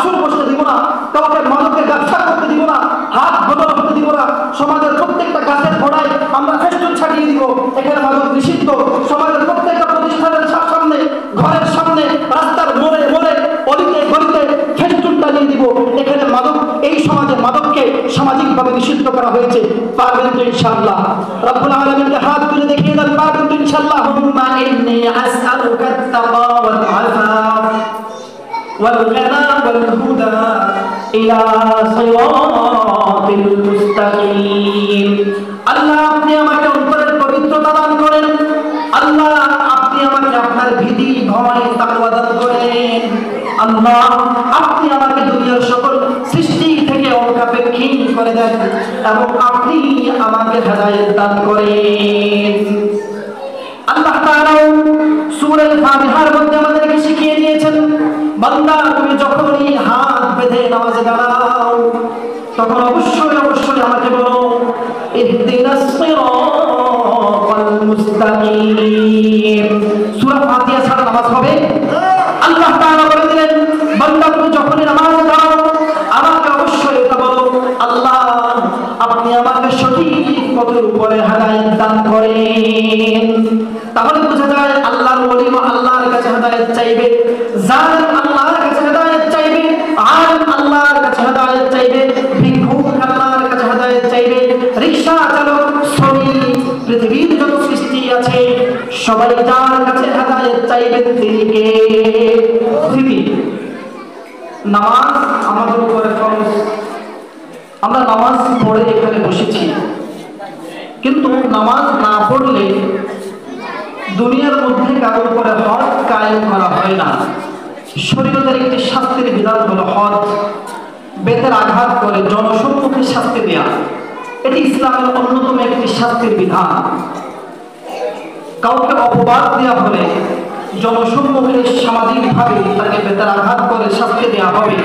আসর বসতে দিব না, কাউকে মাদকের ব্যবসা করতে দিব না, হাত বদল হতে দিব না। সমাজের প্রত্যেকটা গাছের গোড়ায় আমরা ফেস্টুন ছাড়িয়ে দিব, এখানে মাদক নিষিদ্ধ। সমাজের প্রত্যেকটা প্রতিষ্ঠানের সামনে, ঘরের সামনে, রাস্তার মোড়ে মোড়ে, অলিতে গলিতে ফেস্টুন টানিয়ে দিব, এখানে মাদক, এই সমাজে মাদককে সামাজিকভাবে নিষিদ্ধ করা হয়েছে। পারবেন তো ইনশাআল্লাহ? রব্বুল আলামিনকে হাত তুলে দেখিয়ে দেন, পারবেন তো ইনশাআল্লাহ? হুম্মা ইন্নী আসআলুকা আত-তাকা ওয়াল আফাফ ওয়াল গিনা ওয়াল হুদা ইলা সিরাতিল মুস্তাকিম। আল্লাহ, আপনি আমাকে অন্তরের পবিত্রতা দান করেন। আল্লাহ, আপনি আমাকে আপনার ভীতি, ভয়, তাকওয়া দান করেন। আল্লাহ, আপনি আমাকে দুনিয়ার সকল সৃষ্টি থেকে অকাপেক্ষী করে দেন এবং আপনি আমাকে হেদায়েত দান করেন। আল্লাহ তাআলা সূরা ফাতিহার মধ্যে আমাদেরকে শিখিয়ে দিয়েছেন, বান্দা তুমি যখনই হাত বেঁধে নামাজে দাঁড়াও তখন অবশ্যই অবশ্যই আমাকে বলো, ইহদিনাস সিরাতাল মুস্তাকিম। সূরা ফাতিহা ছাড়া নামাজ হবে? আল্লাহ তাআলা বলে দিলেন, বান্দা তুমি যখনই নামাজে দাঁড়াও আমাকে অবশ্যই এটা বলো, আল্লাহ আপনি আমাকে সঠিক পথের উপরে হেদায়েত দান করেন। তাহলে বোঝা যায় আল্লাহর ওলি আল্লাহর কাছে হেদায়েত চাইবে, জালিম আল্লাহর কাছে হেদায়েত চাইবে, আলিম আল্লাহর কাছে হেদায়েত চাইবে, ভিক্ষুক আল্লাহর কাছে হেদায়েত চাইবে, রিকশা চালক, শ্রমিক, পৃথিবীর যত সৃষ্টি আছে সবাই যার কাছে হেদায়েত চাইবেন তিনি কে? তিনি। নামাজ আমাদের উপরে ফরজ। আমরা নামাজ পড়ে এখানে বসেছি, কিন্তু নামাজ না পড়লে দুনিয়ার মধ্যে কারোর উপরে হজ কায়েম করা হয় না। শরীয়তের একটি শাস্তির বিধান হলো হজ। বেতের আঘাত করে জনসম্মুখে শাস্তি দেয়া, এটি ইসলামের অন্যতম একটি শাস্তির বিধান। কাউকে অপবাদ দেওয়া হলে জনসম্মুখে সামাজিকভাবে তাকে বেতের আঘাত করে শাস্তি দেওয়া হবে,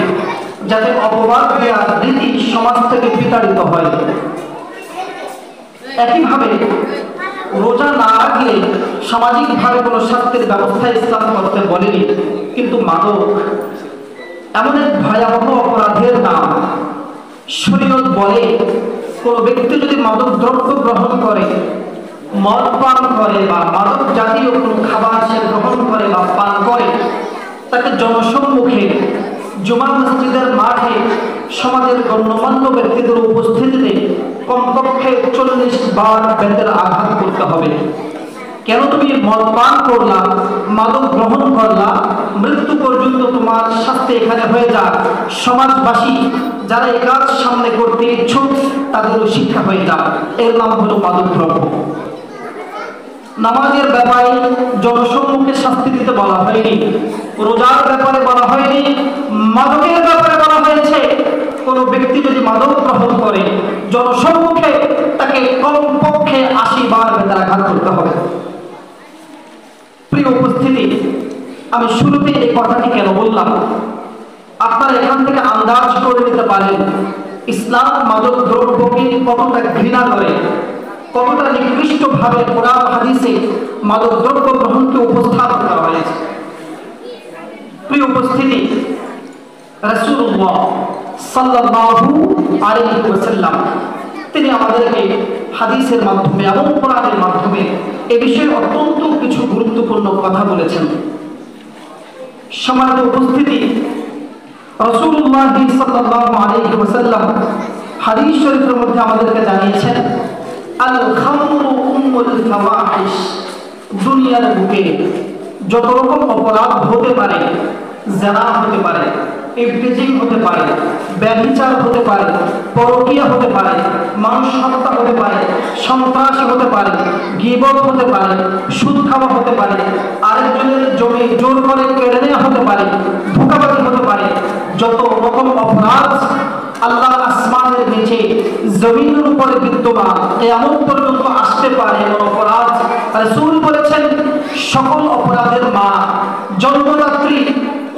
যাতে অপবাদ দেওয়ার রীতি সমাজ থেকে বিতাড়িত হয়। একইভাবে রোজা না রাখলে সামাজিকভাবে কোনো শাস্তির ব্যবস্থা ইসলাম করতে বলেনি, কিন্তু মাদক এমন এক ভয়াবহ অপরাধের নাম। শরীয়ত বলে কোনো ব্যক্তি যদি মাদক দ্রব্য গ্রহণ করে, মদ পান করে বা মাদক জাতীয় কোনো খাবার সে গ্রহণ করে বা পান করে, তাকে জনসম্মুখে জুমা মসজিদের মাঠে সমাজের গণ্যমান্য ব্যক্তিদের উপস্থিতিতে কমপক্ষে 40 বার বেতের আঘাত করতে হবে। কেন তুমি মদ পান করলা, মাদক গ্রহণ করলা, মৃত্যু পর্যন্ত তোমার শাস্তি এখানে হয়ে যাক। সমাজবাসী যারা এই কাজ সামনে করতে ইচ্ছুক তাদেরও শিক্ষা হয়ে যাক। এর নাম হলো মাদক দ্রব্য। নামাজের ব্যাপারে জনসম্মুখে শাস্তি দিতে বলা হয়নি, রোজার ব্যাপারে বলা হয়নি, মাদকের ব্যাপারে বলা হয়েছে কোনো ব্যক্তি যদি মাদক গ্রহণ করে জনসম্মুখে তাকে কমপক্ষে 80 বার বেতের আঘাত করতে হবে। প্রিয় উপস্থিতি, আমি শুরুতে এই কথাটি কেন বললাম আপনারা এখান থেকে আন্দাজ করে নিতে পারেন ইসলাম মাদক দ্রব্যকে কতটা ঘৃণা করে, কতটা নিকৃষ্টভাবে কোরআন হাদিসে মাদক দ্রব্য গ্রহণকে উপস্থাপন করা হয়েছে। প্রিয় উপস্থিতি, রাসূলুল্লাহ সাল্লাল্লাহু আলাইহি ওয়াসাল্লাম তিনি আমাদেরকে হাদিসের মাধ্যমে এবং কোরআনের মাধ্যমে এ বিষয়ে অত্যন্ত কিছু গুরুত্বপূর্ণ কথা বলেছেন। সম্মানিত উপস্থিতি, রাসূলুল্লাহ সাল্লাল্লাহু আলাইহি ওয়াসাল্লাম হাদিস শরীফের মধ্যে আমাদেরকে জানিয়েছেন, আল খামরু উম্মুল ফাওয়াহিশ। দুনিয়ার বুকে যত রকম অপরাধ হতে পারে, জিনা হতে পারে, ইফতিজিং হতে পারে, ব্যভিচার হতে পারে, পরকীয়া হতে পারে, মানুষ হত্যা হতে পারে, সন্ত্রাসী হতে পারে, গীবত হতে পারে, সুদ খাওয়া হতে পারে, আরেকজনের জমি জোর করে কেড়ে নেওয়া হতে পারে, ধোঁকাবাজি হতে পারে, যত রকম অপরাধ আল্লাহ আসমানের নিচে জমিনের উপরে বিদ্যমান কিয়ামত পর্যন্ত আসতে পারে এমন অপরাধ, রাসূল বলেছেন সকল অপরাধের মা, জন্মদাত্রী,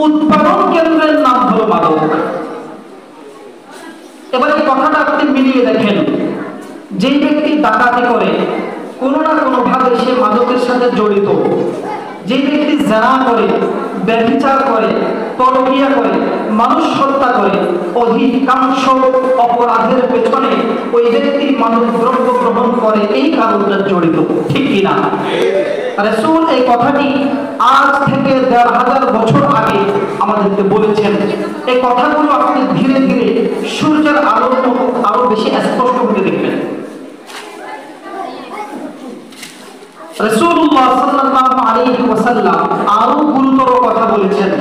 উৎপাদন কেন্দ্রের নাম হলো মাদক। এবার এই কথাটা আপনি মিলিয়ে দেখেন, যেই ব্যক্তি ডাকাতি করে কোনো না কোনো ভাবে সে মাদকের সাথে জড়িত, যে ব্যক্তি জিনা করে, ব্যভিচার করে, পরকীয়া করে, মানুষ হত্যা করে, অধিকাংশ অপরাধের পেছনে ওই ব্যক্তি মাদক দ্রব্য গ্রহণ করে এই কারণটা জড়িত, ঠিক কিনা? রাসূল এই কথাটি আজ থেকে ১৫০০ বছর আগে আমাদেরকে বলেছেন। এই কথাগুলো আপনি ধীরে ধীরে সূর্যের আলোর মতো আরো বেশি স্পষ্ট হতে দেখবেন। রাসূলুল্লাহ সাল্লাল্লাহু আলাইহি ওয়াসাল্লাম আরো গুরুতর কথা বলেছেন।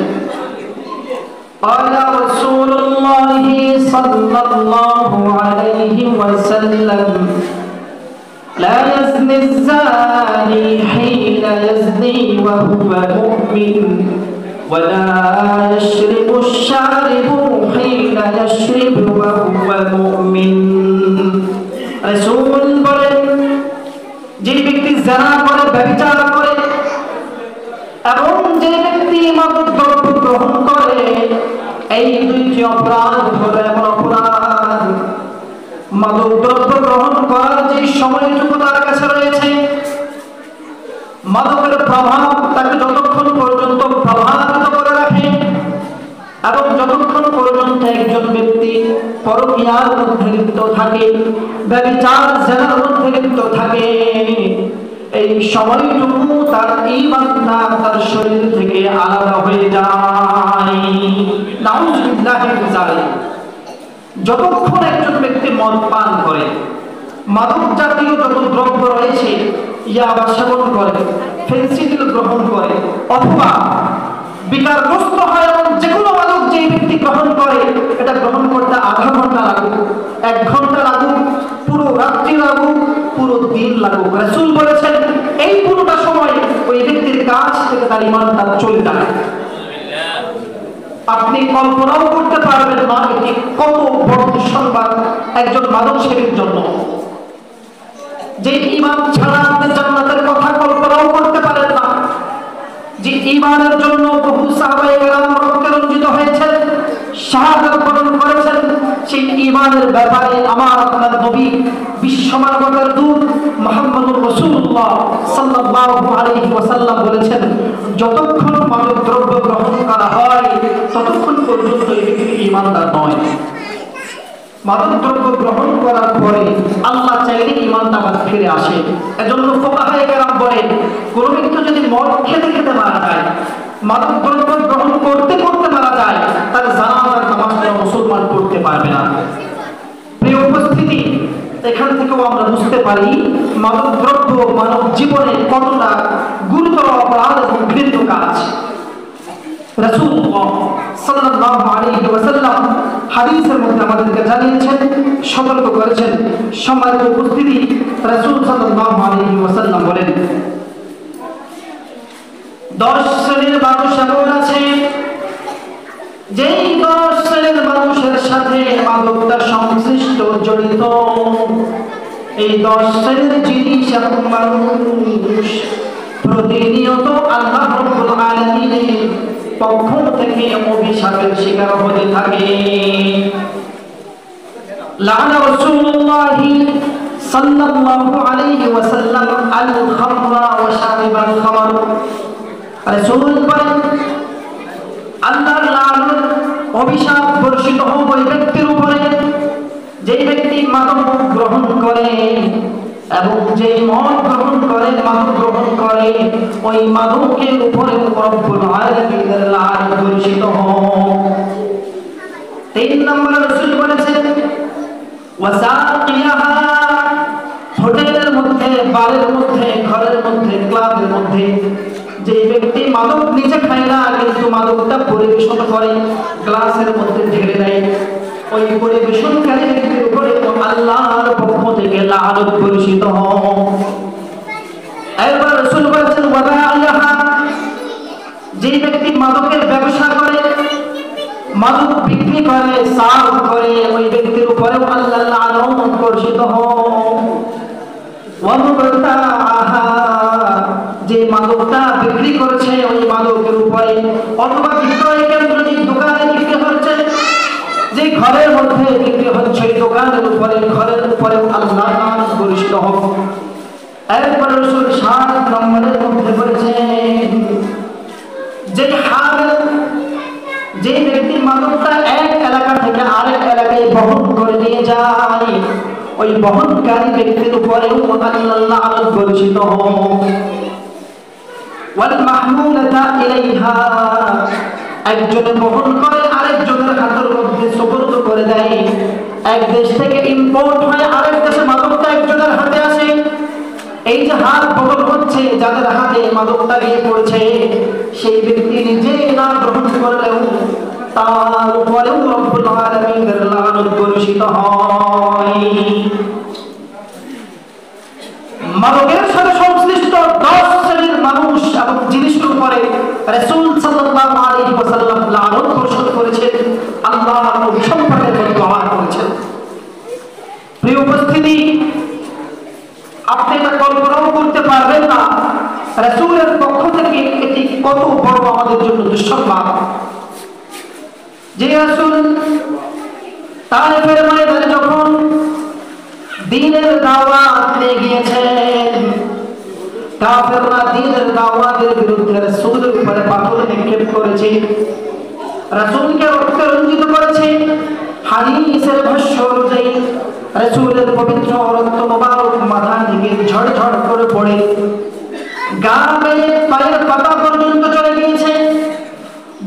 قال رسول الله صلى الله عليه وسلم لا يزني الزاني حين يزني وهو مؤمن ولا يشرب الشارب حين يشرب وهو مؤمن। রাসূল বলেন, যে ব্যক্তি জিনা করে, ব্যভিচার করে এবং যে ব্যক্তি মাদক দ্রব্য গ্রহণ করে, এই দুইটি অপরাধ হলো এমন অপরাধ, মাদক দ্রব্য গ্রহণ করার যে সময়টুকু তার কাছে রয়েছে, মাদকের প্রভাব তাকে যতক্ষণ পর্যন্ত প্রভাবিত করে রাখে এবং যতক্ষণ পর্যন্ত একজন ব্যক্তি পরকীয়ার মধ্যে লিপ্ত থাকে, ব্যভিচার জিনার মধ্যে লিপ্ত থাকে, এই সময়টুকু তার ঈমানটা তার শরীর থেকে আলাদা হয়ে যায়। নাউযুবিল্লাহি মিন যালিক। যতক্ষণ একজন ব্যক্তি মদ পান করে, মাদক জাতীয় যত দ্রব্য রয়েছে, ইয়াবা সেবন করে, ফেন্সিডিল গ্রহণ করে অথবা বিকারগ্রস্ত হয়, এবং যে কোনো মাদক যে ব্যক্তি গ্রহণ করে, এটা গ্রহণ করতে আধা ঘন্টা লাগুক, 1 ঘন্টা লাগুক, পুরো রাত্রি লাগুক, পুরো দিন লাগুক, রাসূল বলেছেন এই পুরোটা সময় ওই ব্যক্তির কাছ থেকে তার ঈমানটা চলে যায়। আপনি কল্পনাও করতে পারবেন না এটি কত বড় দুঃসংবাদ একজন মাদক সেবীর জন্য, যে ঈমান ছাড়া আপনি জান্নাতের কথা কল্পনাও করতে পারেন না, যে ঈমানের জন্য বহু সাহাবায়ে কেরাম রক্তে রঞ্জিত হয়েছেন, শাহাদাত বরণ করেছেন। সেই ঈমানের ব্যাপারে আমার আপনার নবী বিশ্ব মানবতার দূত মুহাম্মদুর রাসূলুল্লাহ সাল্লাল্লাহু আলাইহি ওয়াসাল্লাম বলেছেন, যতক্ষণ মাদক দ্রব্য গ্রহণ করা হয় ততক্ষণ পর্যন্ত এই ব্যক্তি ঈমানদার নয়। মাদক দ্রব্য গ্রহণ করার পরে আল্লাহ চাইলে ঈমানটা আবার ফিরে আসে। এজন্য ফুকাহায়ে কেরাম বলেন, কোন ব্যক্তি যদি মদ খেতে খেতে মারা যায়, মাদক দ্রব্য গ্রহণ করতে করতে মারা যায়, তার জানাজার নামাজটা মুসলমান পড়তে পারবে না। প্রিয় উপস্থিতি, এখান থেকেও আমরা বুঝতে পারি মাদক দ্রব্য মানব জীবনে কতটা গুরুতর অপরাধ এবং ঘৃণ্য কাজ। রাসূলুল্লাহ সাল্লাল্লাহু আলাইহি ওয়াসাল্লাম হাদিসের মধ্যে আমাদেরকে জানিয়েছেন, সতর্ক করেছেন। সম্মানিত উপস্থিতি, রাসূল সাল্লাল্লাহু আলাইহি ওয়াসাল্লাম বলেন, 10 শ্রেণীর মানুষ এমন আছে যেই 10 শ্রেণীর মানুষের সাথে মাদকতা সংশ্লিষ্ট জড়িত। এই 10 শ্রেণীর জিনিস এবং মানুষ প্রতিনিয়ত আল্লাহ রাব্বুল আলামিনের পক্ষ থেকে অভিশাপের শিকার হতে থাকে। লানা রাসূলুল্লাহ সাল্লাল্লাহু আলাইহি ওয়াসাল্লাম আল খামরা ওয়া শারিবাল খামর। রাসূল বলেন, আল্লাহর লানত অভিশাপ বর্ষিত হোক ওই ব্যক্তির উপরে যে ব্যক্তি মাদক গ্রহণ করে এবং যে মদ গ্রহণ করে, মাদক গ্রহণ করে, ওই মাদকের উপরে রব্বুল আলামিনের লানত বর্ষিত হোক। 3 নম্বরে রাসূল বলেছেন, ওয়াসাকিয়াহা, হোটেলের মধ্যে, বারের মধ্যে, ঘরের মধ্যে, ক্লাবের মধ্যে যে ব্যক্তি মাদক নিজে খায় না কিন্তু মাদকটা পরিবেশন করে, গ্লাসের মধ্যে ঢেলে দেয়, ওই পরিবেশনকারী ব্যক্তির উপরে আল্লাহর পক্ষ থেকে লানত বর্ষিত হোক। এরপর রাসূল বলেছেন, ওয়াদাইহা, যে ব্যক্তি মাদকের ব্যবসা করে, মাদক বিক্রি করে, সার্ভ করে, ওই ব্যক্তির উপরে আল্লাহর লানত বর্ষিত হোক। ওয়ামুবতাআহা, যে মাদকটা বিক্রি করেছে ওই মাদকের উপরে, অথবা বিক্রয় কেন্দ্র যে দোকানে বিক্রি হচ্ছে, যে ঘরের মধ্যে বিক্রি হচ্ছে ওই দোকানের উপরে, ঘরের উপরে আল্লাহর লানত বর্ষিত হোক। এরপর রাসূল 7 নম্বরের মধ্যে বলেছেন, যে হামিল, যে ব্যক্তি মাদকটা বহন করে নিয়ে যায়, ওই বহনকারী ব্যক্তির উপরেও আল্লাহর লানত বর্ষিত হোক। ওয়াল মাহমুলাতা ইলাইহা, একজনে বহন করে আরেকজনের হাতের মধ্যে সুপর্দ করে দেয়। এক দেশ থেকে ইম্পোর্ট হয়ে আরেক দেশে মাদকটা একজনের হাতে আসে। এই যে হাত বহন হচ্ছে, যাদের হাতে মাদকটা গিয়ে পড়েছে, সেই ব্যক্তি নিজে না গ্রহণ করলেও তার উপরেও রব্বুল আলামিনের লানত বর্ষিত হয়। মাদকের সাথে সংশ্লিষ্ট 10 শ্রেণীর মানুষ এবং জিনিসের উপরে রাসূল সাল্লাল্লাহু আলাইহি ওয়াসাল্লাম লানত বর্ষণ করেছেন, আল্লাহর নবী সম্পর্কে বর্ণনা করেছেন। প্রিয় উপস্থিতি, আপনি এটা কল্পনাও করতে পারবেন না রাসূলের পক্ষ থেকে এটি কত বড় আমাদের জন্য দুঃসংবাদ যে রাসূল তায়েফের ময়দানে যখন দ্বীনের দাওয়াত নিয়ে গিয়েছেন, কাফেররা দ্বীনের দাওয়াতের বিরুদ্ধে রাসূলের উপরে পাথর নিক্ষেপ করেছে, রাসূলকে রক্তে রঞ্জিত করেছে। হাদিসের ভাষ্য অনুযায়ী রাসূলের পবিত্র রক্ত মোবারক মাথা থেকে ঝড় করে পড়ে গা বেয়ে পায়ের পাতা পর্যন্ত চলে গিয়েছে।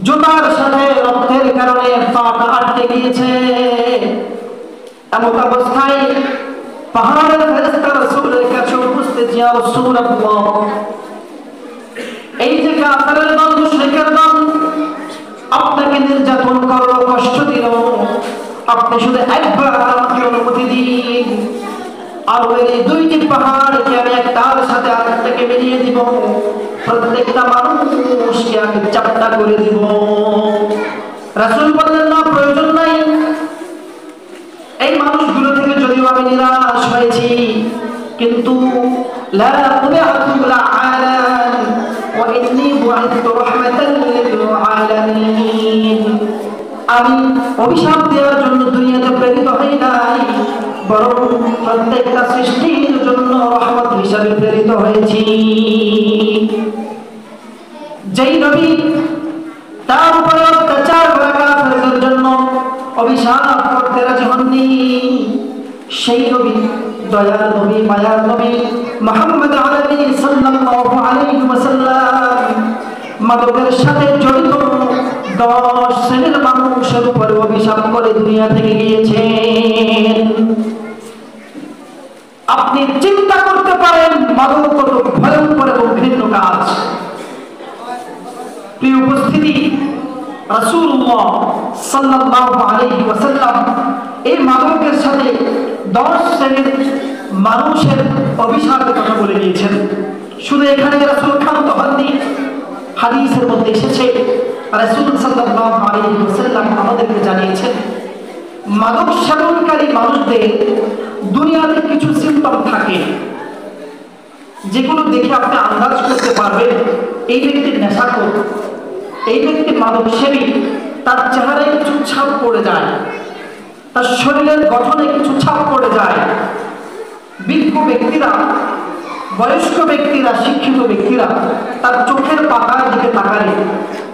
জুতার সাথে রক্তের কারণে পাটা আটকে গিয়েছে। এমন অবস্থায় পাহাড়ের ফেরেশতা রাসূলের কাছে উপস্থিত, ইয়া রাসূলুল্লাহ, এই যে কাফেরের দল, মুশরিকের দল আপনাকে নির্যাতন করলো, কষ্ট দিল, আপনি শুধু একবার আমাকে অনুমতি দিন, আর ওই দুইটি পাহাড়কে আমি একটার সাথে আরেকটাকে মিলিয়ে দিব, প্রত্যেকটা মানুষকে আমি চাপটা করে দিব। রাসূল বললেন, না, প্রয়োজন নাই। এই মানুষগুলো থেকে যদিও আমি নিরাশ হয়েছি, কিন্তু লা তুবিআতু লা'আলান ওয়া ইন্নী বু'ithtu রাহমাতাল লিল আলামিন, আমি অভিশাপ দেওয়ার জন্য দুনিয়াতে প্রেরিত হই নাই, বরং প্রত্যেকটা সৃষ্টির জন্য রহমত হিসাবে প্রেরিত হয়েছি। যেই নবী তার উপরে অত্যাচার করা কাফেরদের জন্য অভিশাপ করতে রাজি হননি, সেই নবী, দয়ার নবী, মায়ার নবী মুহাম্মদ আরবি সাল্লাল্লাহু আলাইহি ওয়াসাল্লাম মাদকের সাথে জড়িত 10 শ্রেণীর মানুষের উপর অভিশাপ করে দুনিয়া থেকে গিয়েছেন। আপনি চিন্তা করতে পারেন মাদক কত ভয়ঙ্কর এবং ঘৃণ্য কাজ। প্রিয় উপস্থিতি, রাসূলুল্লাহ সাল্লাল্লাহু আলাইহি ওয়াসাল্লাম এই মাদকের সাথে 10 শ্রেণীর মানুষের অভিশাপের কথা বলে দিয়েছেন। শুধু এখানে রাসূল ক্ষান্ত হননি, হাদিসের মধ্যে এসেছে রাসূল সাল্লাল্লাহু আলাইহি ওয়াসাল্লাম আমাদেরকে জানিয়েছেন, মাদক সেবনকারী মানুষদের দুনিয়াতে কিছু সিম্পটম থাকে যেগুলো দেখে আপনি আন্দাজ করতে পারবেন এই ব্যক্তির নেশাখোর, এই ব্যক্তি মাদক সেবী। তার চেহারায় কিছু ছাপ পড়ে যায়, তার শরীরের গঠনে কিছু ছাপ পড়ে যায়। বিজ্ঞ ব্যক্তিরা, বয়স্ক ব্যক্তিরা, শিক্ষিত ব্যক্তিরা তার চোখের পাতার দিকে তাকালে,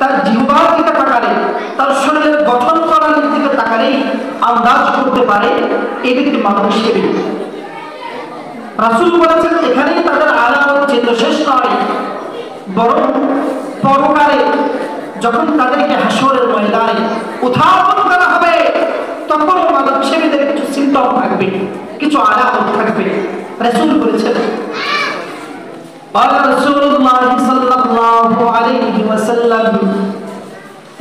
তার জিহ্বার দিকে তাকালে, তার শরীরের গঠন প্রণালীর দিকে তাকালেই আন্দাজ করতে পারে এই ব্যক্তি মাদক সেবী। রাসূল বলেছেন, এখানেই তাদের আলামত চিহ্ন শেষ নয়, বরং পরকালে যখন তাদেরকে হাসরের ময়দানে উত্থাপন করা হবে, তখন মাদক সেবীদের কিছু সিম্পটম থাকবে, কিছু আলামত থাকবে। রাসূল বলেছেন, قال رسول الله صلى الله عليه وسلم,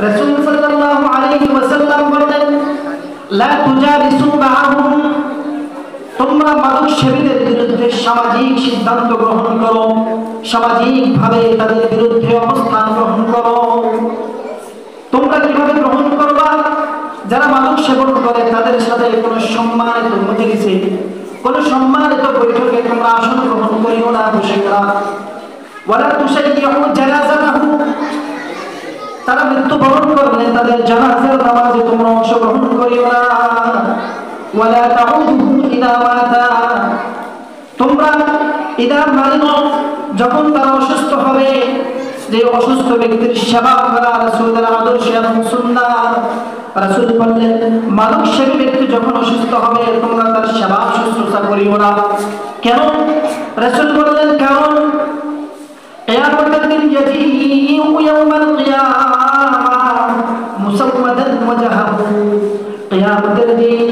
রাসূল সাল্লাল্লাহু আলাইহি ওয়াসাল্লাম বলেন, লা তুজালিসু মাআহুম, তোমরা মাদক সেবীদের বিরুদ্ধে সামাজিক সিদ্ধান্ত গ্রহণ করো, সামাজিকভাবে তাদের বিরুদ্ধে অবস্থান গ্রহণ করো। তোমরা কিভাবে গ্রহণ করবা? যারা মাদক সেবন করে তাদের সাথে কোনো সম্মানিত মজলিসে, কোনো সম্মানিত বৈঠকে তোমরা আসন গ্রহণ করিও না, বসিও না। ওয়ালা তুশাইয়্যু জানাযাতাহু, তারা মৃত্যুবরণ করলে তাদের জানাজার নামাজে তোমরা অংশগ্রহণ করিও না। ওয়ালা তাউদুহু ইযা মাতা, তোমরা ইযা মারিদু, যখন তারা অসুস্থ হবে, যে অসুস্থ ব্যক্তির সেবা করা রাসূলের আদর্শ এবং সুন্নাহ, রাসূল বললেন, মাদক সেবী ব্যক্তি যখন অসুস্থ হবে তোমরা তার সেবা শুশ্রূষা করিও না। কেন? রাসূল বললেন, কারণ কিয়ামতের দিন ইয়াজিউ ইয়াউমাল কিয়ামাহ মুসাওয়াদান ওয়াজহাহু, কিয়ামতের দিন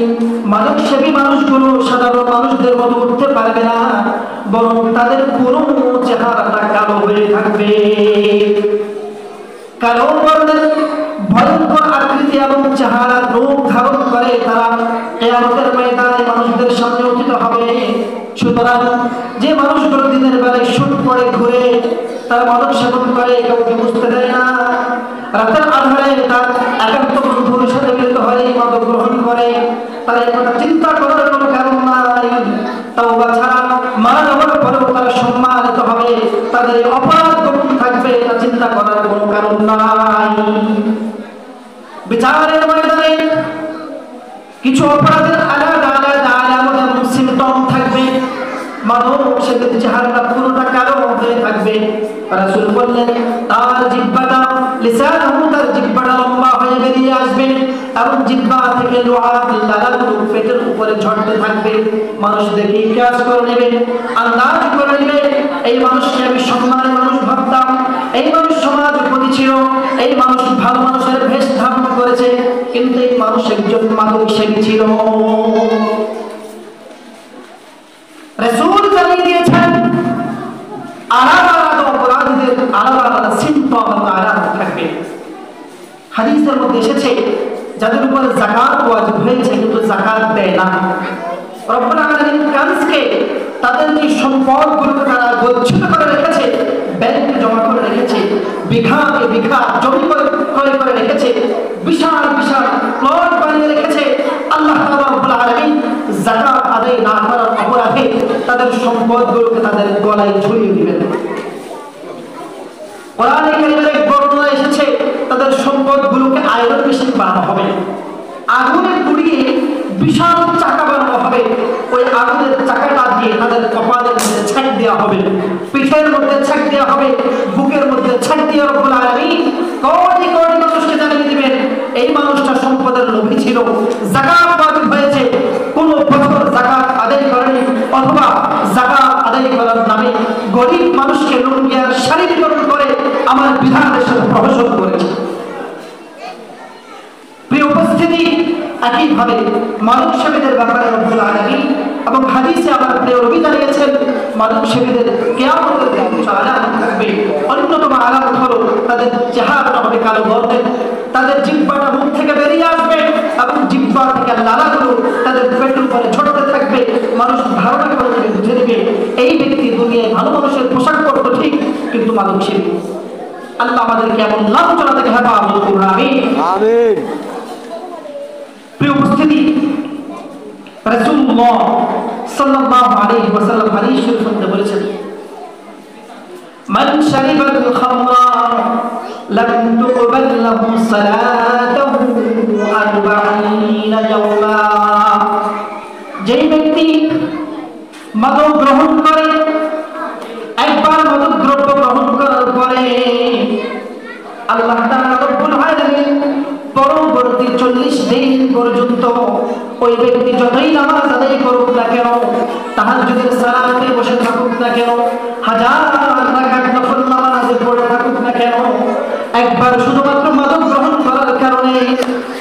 মাদক সেবী মানুষগুলো সাধারণ মানুষদের মতো উঠতে পারবে না, বরং তাদের পুরো চেহারাটা কালো হয়ে থাকবে। কালো বর্ণের ভয়ঙ্কর আকৃতি এবং চেহারার রূপ ধারণ করে তারা কিয়ামতের ময়দানে মানুষদের সামনে উঠিত হবে। সুতরাং যে মানুষগুলো দিনের বেলায় শুট করে ঘুরে, তারা মাদক সেবন করে, কাউকে বুঝতে দেয় না, রাতের আধারে তার একান্ত বন্ধুর সাথে মিলিত হয়ে মাদক গ্রহণ করে, তারা এই কথা চিন্তা করার কোনো কারণ নাই। তাওবা ছাড়া মারা যাওয়ার পরেও তারা সম্মানিত হবে, তাদের অপরাধ গোপন থাকবে, তা চিন্তা করার কোনো কারণ নাই। বিচারের ময়দানে কিছু অপরাধের আলাদা আলাদা আলামত সিমটম থাকবে। মাদক সেবীর চেহারাটা পুরোটা কালো হয়ে থাকবে। রাসূল বললেন, তার জিহ্বাটা লিসানহু, তার জিহ্বাটা লম্বা হয়ে বেরিয়ে আসবে এবং জিহ্বা থেকে লোহার লালাগুলো পেটের উপরে ঝরতে থাকবে। মানুষ দেখে কিয়াস করে নেবে, আন্দাজ করে নেবে, এই মানুষকে আমি সম্মানের মানুষ ভাবতাম, এই মানুষ সমাজপতি ছিল, এই মানুষ ভালো মানুষের ভেষ ধারণ করেছে, কিন্তু এই মানুষ একজন মাদক সেবী ছিল। রাসূল জানিয়ে দিয়েছেন আলাদা আলাদা অপরাধীদের আলাদা আলাদা সিম্পটম এবং আলাদা থাকবে। হাদিসের মধ্যে এসেছে যাদের উপর যাকাত ওয়াজিব হয়েছে কিন্তু যাকাত দেয় না, রব্বুল আলামিন কানসকে তাদের যে সম্পদগুলোকে তারা গচ্ছিত করে রেখেছে, ব্যাংকে জমা করে রেখেছে, বিঘাকে বিঘা জমি ক্রয় করে রেখেছে, বিশাল বিশাল প্লট বানিয়ে রেখেছে, আল্লাহ তাআলা রব্বুল আলামিন যাকাত আদায় না করার অপরাধে তাদের সম্পদগুলোকে তাদের গলায় ঝুলিয়ে দিবেন। কোরআনে কারীমের এক বর্ণনা এসেছে তাদের সম্পদগুলোকে আয়রন মেশিন বানানো হবে, আগুনে পুড়িয়ে বিশাল চাকা বানানো হবে, ওই আগুনের চাকাটা দিয়ে তাদের কপালের মধ্যে ছাক দেওয়া হবে, পিঠের মধ্যে ছাক দেওয়া হবে, বুকের মধ্যে ছাক দিয়ে রব্বুল আলামিন কোটি কোটি মানুষকে জানিয়ে দিবেন এই মানুষটা সম্পদের লোভী ছিল, যাকাত ওয়াজিব হয়েছে, কোন বছর যাকাত আদায় করেনি, অথবা যাকাত আদায় করার নামে গরিব মানুষকে লুঙ্গি আর শাড়ি বিতরণ করে আমার বিধানের সাথে প্রহসন করেছে। প্রিয় উপস্থিতি, একইভাবে মাদক সেবীদের ব্যাপারে রব্বুল আলামিন এবং হাদিসে আমার প্রিয় নবী জানিয়েছেন মাদক সেবীদের কিয়ামতের দিন কিছু আলামত থাকবে। অন্যতম আলামত হলো তাদের চেহারাটা হবে কালো বর্ণের, তাদের জিহ্বাটা মুখ থেকে বেরিয়ে আসবে এবং জিহ্বা থেকে লালাগুলো তাদের পেটের উপরে ঝরতে থাকবে। মানুষ ধারণা করে নেবে, বুঝে নেবে এই ব্যক্তি দুনিয়ায় ভালো মানুষের পোশাক পরতো ঠিক, কিন্তু মাদক সেবী। আল্লাহ আমাদেরকে এমন লাঞ্ছনা থেকে হেফাজত করুন, আমিন আমিন। প্রিয় উপস্থিতি, রাসূলুল্লাহ সাল্লাল্লাহু আলাইহি ওয়াসাল্লাম হাদিস শরীফ মধ্যে বলেছেন, মান শারিবাল খামরা লাম তুকবাল লাহু সালাতুহু 40 ইয়াওমা। যেই ব্যক্তি মাদক গ্রহণ করে, একবার মাদক দ্রব্য গ্রহণ করার পরে আল্লাহ তাআলা রব্বুল আলামিন পরবর্তী 40 দিন পর্যন্ত ওই ব্যক্তি যতই নামাজ আদায় করুক না কেন, তাহাজ্জুদের সালাতে বসে থাকুক না কেন, হাজার রাকাত নফল নামাজ পড়ে থাকুক না কেন, একবার শুধুমাত্র মাদক গ্রহণ করার কারণে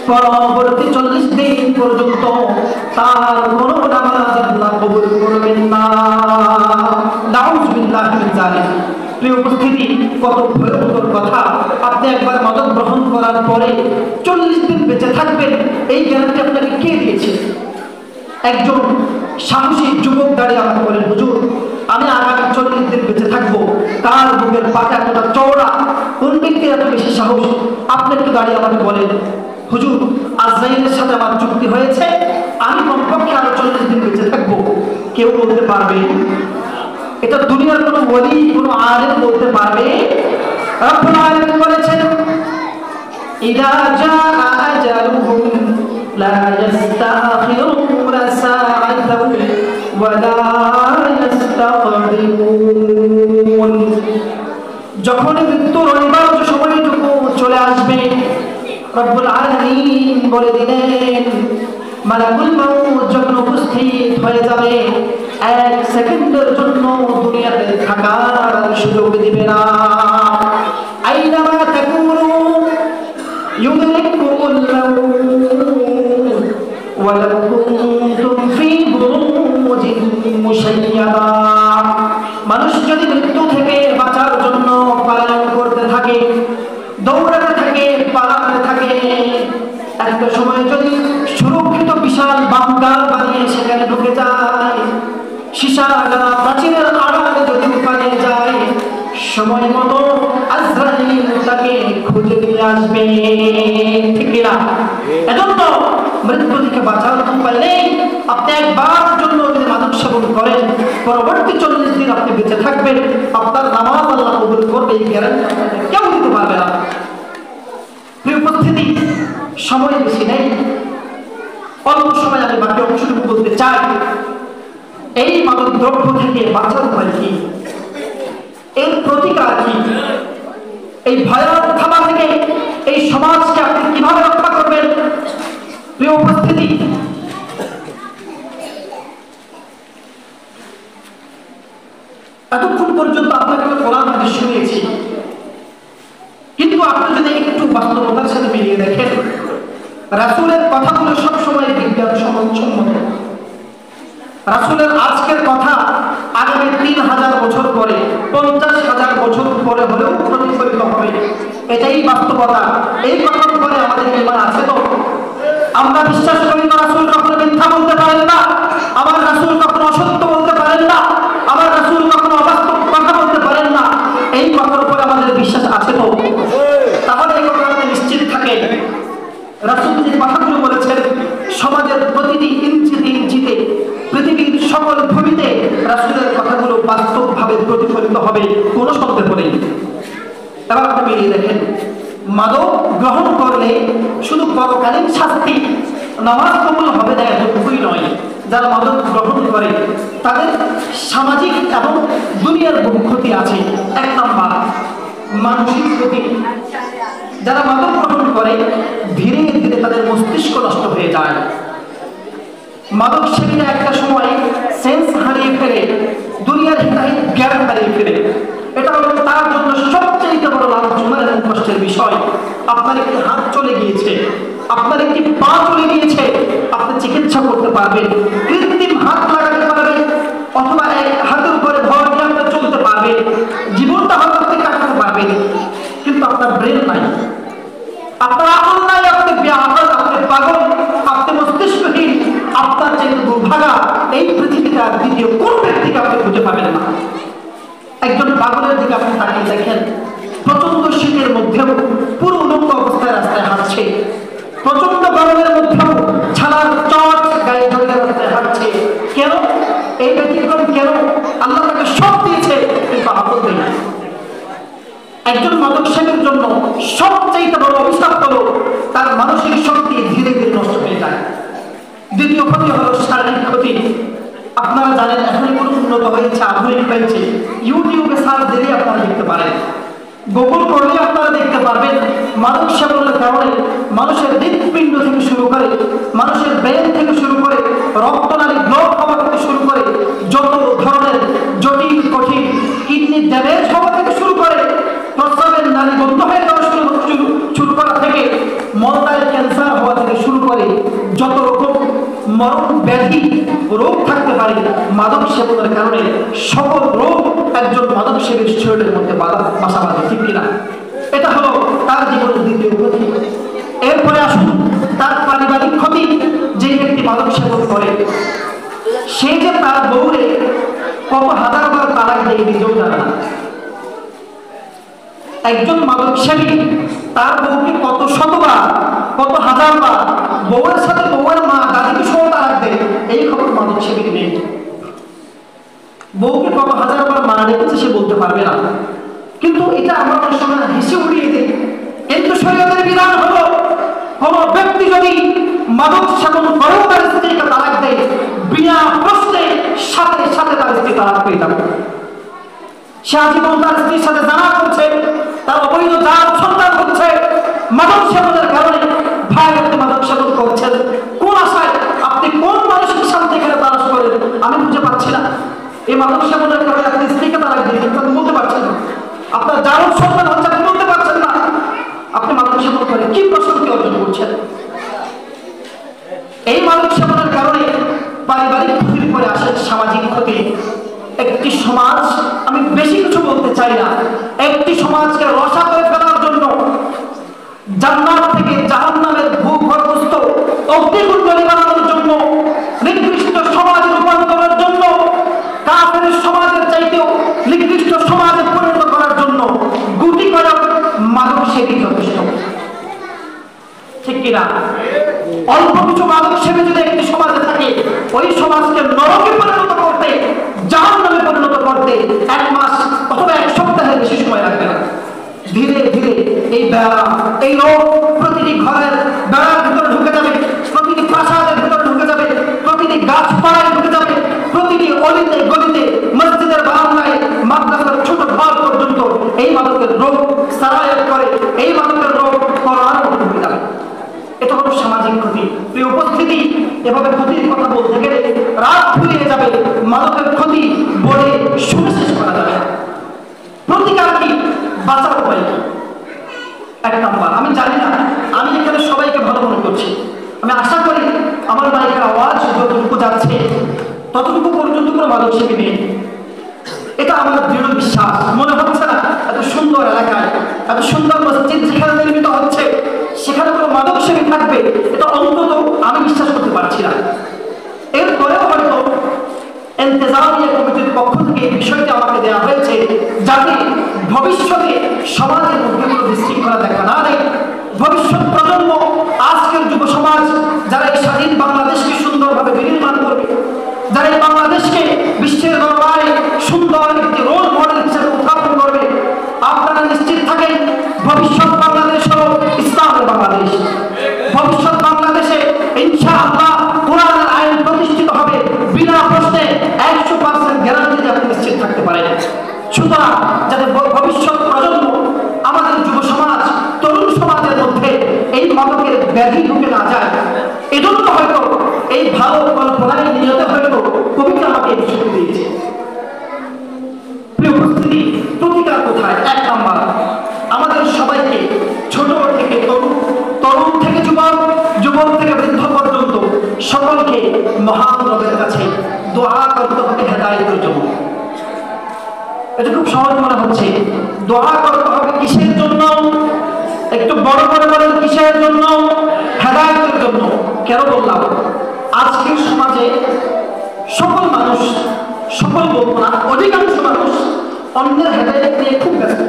পরবর্তী 40 দিন পর্যন্ত তার কোনো নামাজ আল্লাহ কবুল করবেন না। নাউযুবিল্লাহি মিন যালিক। প্রিয় উপস্থিতি, কত ভয়ঙ্কর কথা! আপনি একবার মাদক গ্রহণ করার পরে 40 দিন বেঁচে থাকবেন, এই গ্যারান্টি আপনাকে কে দিয়েছে? একজন সাহসী যুবক দাঁড়িয়ে আমাকে বলেন, হুজুর আমি আগামী 40 দিন বেঁচে থাকবো। কার বুকের পাটা এতটা চওড়া, কোন ব্যক্তির এত বেশি সাহস? আপনি একটু দাঁড়িয়ে আমাকে বলেন, হুজুর আজরাইলের সাথে আমার চুক্তি হয়েছে, আমি কমপক্ষে আরো 40 দিন বেঁচে থাকবো। কেউ বলতে পারবে? এটা দুনিয়ার কোনো ওলি, কোনো আলেম বলতে পারবে? রব্বুল আলামিন বলেছেন, ইদা জাআ আজালুহুম লা ইস্তাখিরুনা সাআতান ওয়া লা ইস্তাকদিমুন। যখন মৃত্যুর অনিবার্য সময়টুকু চলে আসবে, রব্বুল আলামিন বলে দিলেন, মালাকুল মাউত যখন উপস্থিত হয়ে যাবে, 1 সেকেন্ডের জন্য দুনিয়াতে থাকার সুযোগ দিবে না। আইনামা তাকুনু ইউদরিকুমুল মাউত ওয়ালাউ কুনতুম ফি বুরুজিন মুশাইয়াদা। মানুষ যদি মৃত্যু থেকে বাঁচার জন্য পালায়ন করতে থাকে, দৌড়াতে থাকে, পালাতে থাকে, একটা সময় যদি সুরক্ষিত বিশাল বাঙ্কার বানিয়ে সেখানে ঢুকে যায়, সীসা লাগা প্রাচীরের আড়ালে যদি পালিয়ে যায়, সময় মতো আজরাইল তাকে খুঁজে নিয়ে আসবে, ঠিক না? এজন্য মৃত্যু থেকে বাঁচার উপায় নেই। আপনি একবার জন্য যদি মাদক সেবন করেন, পরবর্তী 40 দিন আপনি বেঁচে থাকবেন, আপনার নামাজ আল্লাহ কবুল করবে, এই গ্যারান্টি কেউ দিতে পারবে না। প্রিয় উপস্থিতি, সময় বেশি নেই, অল্প সময় আমি বাকি অংশটুকু বলতে চাই। এই মাদক দ্রব্য থেকে বাঁচার উপায় কি, এর প্রতিকার কি, এই ভয়ানক থাবা থেকে এই সমাজকে আপনি কিভাবে রক্ষা করবেন? প্রিয় উপস্থিতি, এতক্ষণ পর্যন্ত আপনাকে কোরআন হাদিস শুনিয়েছি, কিন্তু আপনি যদি একটু বাস্তবতার সাথে মিলিয়ে দেখেন, রাসূলের কথাগুলো সবসময় বিজ্ঞান সম্মত। রাসূলের আজকের কথা আগামী 3000 বছর পরে, 50,000 বছর পরে হলেও প্রতিফলিত হবে, এটাই বাস্তবতা। এই কথার পরে আমাদের ঈমান আছে তো? আমরা বিশ্বাস করি না রাসূল কখনো মিথ্যা বলতে পারেন না, আমার রাসূল কখনো অসত্য বলতে পারেন না, আমার রাসূল কখনো অবাস্তব কথা বলতে পারেন না, এই কথার উপরে আমাদের বিশ্বাস আছে তো? তাহলে এই কথা নিশ্চিত থাকে, রাসূল যে কথাগুলো বলেছেন সমাজের প্রতিটি ইঞ্চিতে ইঞ্চিতে, পৃথিবীর সকল ভূমিতে রাসূলের কথাগুলো বাস্তবভাবে প্রতিফলিত হবে, কোনো সন্দেহ নেই। এবার আপনি মিলিয়ে দেখেন, মাদক গ্রহণ করলে শুধু পরকালীন শাস্তি, নামাজ কবুল হবে না এতটুকুই নয়, যারা মাদক গ্রহণ করে তাদের সামাজিক এবং দুনিয়ার বহু ক্ষতি আছে। 1 নাম্বার মানসিক ক্ষতি। যারা মাদক গ্রহণ করে ধীরে ধীরে তাদের মস্তিষ্ক নষ্ট হয়ে যায়। মাদক সেবীরা একটা সময় সেন্স হারিয়ে ফেলে, দুনিয়ার হিতাহিত জ্ঞান হারিয়ে ফেলে। এটা হলো তার জন্য সবচেয়ে বড় লাঞ্ছনার এবং কষ্টের বিষয়। আপনার একটি হাত চলে গিয়েছে, আপনার একটি পা চলে গিয়েছে, আপনি চিকিৎসা করতে পারবেন, কৃত্রিম হাত লাগাতে পারবেন, অথবা এক হাতের উপরে ভর দিয়ে আপনি চলতে পারবেন, জীবনটা হয়তো আপনি কাটাতে পারবেন, কিন্তু আপনার ব্রেন নাই, আপনার আমল নাই, আপনি বেআকল, আপনি পাগল, আপনি মস্তিষ্কহীন, আপনার যে দুর্ভাগা এই পৃথিবীতে আর দ্বিতীয় কোন ব্যক্তিকে আপনি খুঁজে পাবেন না। একজন পাগলের দিকে আপনি তাকিয়ে দেখেন, প্রচন্ড শীতের মধ্যেও পুরো উলঙ্গ অবস্থায় রাস্তায় হাঁটছে, প্রচন্ড গরমের মধ্যেও ছালার চট গায়ে ধরে রাস্তায় হাঁটছে। কেন এই ব্যতিক্রম? কেন? আল্লাহ তাকে সব দিয়েছে, কিন্তু আপদ নেই। একজন মাদক সেবীর জন্য সবচেয়ে বড় অভিশাপ হলো তার মানসিক শক্তি ধীরে ধীরে নষ্ট হয়ে যায়। দ্বিতীয় ক্ষতি হলো শারীরিক ক্ষতি। আপনারা জানেন এখন কোনো উন্নত হয়েছে, আধুনিক হয়েছে, ইউটিউবে সার্চ দিলে আপনারা দেখতে পারেন, গুগল করলে আপনারা দেখতে পারবেন মাদক সেবনের কারণে মানুষের হৃৎপিণ্ড থেকে শুরু করে, মানুষের ব্রেন থেকে শুরু করে, রক্তনালী ব্লক হওয়া থেকে শুরু করে, যত ধরনের জটিল কঠিন কিডনি ড্যামেজ হওয়া থেকে শুরু করে, প্রস্রাবের নালী বন্ধ হয়ে যাওয়া শুরু করা থেকে, মলদারের ক্যান্সার হওয়া থেকে শুরু করে, যত রকম মরণ ব্যাধি রোগ থাকতে পারে মাদক সেবনের কারণে, সকল রোগ একজন মাদক সেবীর শরীরের মধ্যে বাসা বাঁধে, ঠিক কিনা? এটা হলো তার জীবনের দ্বিতীয় ক্ষতি। এরপরে আসুন তার পারিবারিক ক্ষতি। যে ব্যক্তি মাদক সেবন করে সে যে তার বউরে কত হাজার বার তালাক দিয়ে নিজেও জানে না। একজন মাদক সেবী তার বউকে কত শতবার, কত হাজার বার বউয়ের সাথে বউয়ের মা দাদিকে সহ তালাক দেয়, এই খবর মাদক সেবীর নেই। বউকে কত হাজার বার মা ডেকেছে সে বলতে পারবে না, কিন্তু এটা আমরা অনেক সময় হেসে উড়িয়ে দিই। কিন্তু শরীয়তের বিধান হলো কোন ব্যক্তি যদি মাদক সেবন করেও তার স্ত্রীকে তালাক দেয়, বিনা প্রশ্নে সাথে সাথে তার স্ত্রী তালাক পেয়ে যাবে। সে আজীবন তার স্ত্রীর সাথে জানা করছে, তার অবৈধ জাত সন্তান হচ্ছে মাদক সেবনের কারণে। ভাই মাদক সেবন মাদক সেবনের কারণে আপনি স্ত্রীকে তালাক দিয়েছেন, আপনি বলতে পারছেন না, আপনার জারক সন্তান হচ্ছে, আপনি বলতে পারছেন না, আপনি মাদক সেবন করে কি প্রশান্তি অর্জন করছেন? এই মাদক সেবনের কারণে পারিবারিক ক্ষতির পরে আসে সামাজিক ক্ষতি। একটি সমাজ, আমি বেশি কিছু বলতে চাই না, একটি সমাজকে রসা করে ফেলার জন্য, জান্নাত থেকে জাহান্নামের ভূগর্ভস্থ অগ্নিকুণ্ডলী বানানোর জন্য, নিকৃষ্ট সমাজে রূপান্তরের জন্য, কাফের সমাজের চাইতেও নিকৃষ্ট সমাজে পরিণত করার জন্য গুটি কয়েক মাদক সেবী যথেষ্ট। ঠিক কিনা? অল্প কিছু মাদক সেবী যদি একটি সমাজে থাকে, ওই সমাজকে নরকে পরিণত করতে, জাহান্নামে পরিণত করতে 1 মাস অথবা 1 সপ্তাহের বেশি সময় লাগবে না। ধীরে ধীরে এই বেড়া, এই রোগ প্রতিটি ঘরের বেড়ার ভিতরে ঢুকে যাবে, প্রতিটি প্রাসাদের ভিতরে ঢুকে যাবে, প্রতিটি গাছপালায় ঢুকে যাবে, প্রতিটি অলিতে গলিতে, মসজিদের বারান্দায়, মাদ্রাসার ছোট ঘর পর্যন্ত এই মাদকের রোগ সারায়াত করে, এই মাদকের রোগ করোনার মতো ঢুকে যাবে। এটা হলো সামাজিক ক্ষতি। এই উপস্থিতি, এভাবে ক্ষতির কথা বলতে গেলে রাত ফুরিয়ে যাবে, মাদকের ক্ষতি বলে শুনে শেষ করা যাবে। প্রতিকার কি? বাঁচার উপায় কি? 1 নাম্বার, আমি জানি না, আমি এখানে সবাইকে ভালো মনে করছি, আমি আশা করি আমার মাইকের আওয়াজ যতটুকু যাচ্ছে ততটুকু পর্যন্ত কোনো মাদক সেবী নেই, এটা আমার দৃঢ় বিশ্বাস। মনে হচ্ছে না এত সুন্দর এলাকায়, এত সুন্দর মসজিদ যেখানে নির্মিত হচ্ছে, সেখানে কোনো মাদক সেবী থাকবে, এটা অন্তত আমি বিশ্বাস করতে পারছি না। এরপরেও হয়তো ইন্তেজামিয়া কমিটির পক্ষ থেকে এই বিষয়টি আমাকে দেওয়া হয়েছে, যাতে ভবিষ্যতে সমাজের মধ্যে কোনো বিশৃঙ্খলা দেখা না দেয়। ভবিষ্যৎ প্রজন্ম, আজকের যুব সমাজ, যারা এই স্বাধীন বাংলাদেশকে সুন্দরভাবে বিনির্মাণ করবে, যারা এই বাংলাদেশকে বিশ্বের দরবারে সুন্দর একটি রোল মডেল হিসেবে উত্থাপন করবে, আপনারা নিশ্চিত থাকেন ভবিষ্যৎ বাংলাদেশ হলো ইসলামের বাংলাদেশ। ভবিষ্যৎ বাংলাদেশে ইনশাআল্লাহ কোরআনের আইন প্রতিষ্ঠিত হবে, বিনা প্রশ্নে 100% গ্যারান্টি দিয়ে আপনি নিশ্চিত থাকতে পারেন। সুতরাং যাতে ভবিষ্যৎ প্রজন্ম, আমাদের যুব সমাজ, তরুণ সমাজের মধ্যে এই মাদকের ব্যাধি ঢুকে না যায়, এজন্য হয়তো এই ভালো কল্পনায় নিয়তে হয়তো কবিতা আমাকে এই বিষয়টি দিয়েছে। প্রিয় উপস্থিতি, প্রতিকার কোথায়? 1 নাম্বার, আমাদের সবাইকে ছোট থেকে তরুণ, তরুণ থেকে যুবক, যুবক থেকে বৃদ্ধ পর্যন্ত সকলকে মহান রবের কাছে দোয়া করতে হবে হেদায়েতের জন্য। এটা খুব সহজ মনে হচ্ছে। দোয়া করতে হবে কিসের জন্য? একটু বড় করে বলেন, কিসের জন্য? হেদায়েতের জন্য। কেন বললাম? আজকের সমাজে সকল মানুষ, সকল বলবো না, অধিকাংশ মানুষ অন্যের হেদায়েত নিয়ে খুব ব্যস্ত।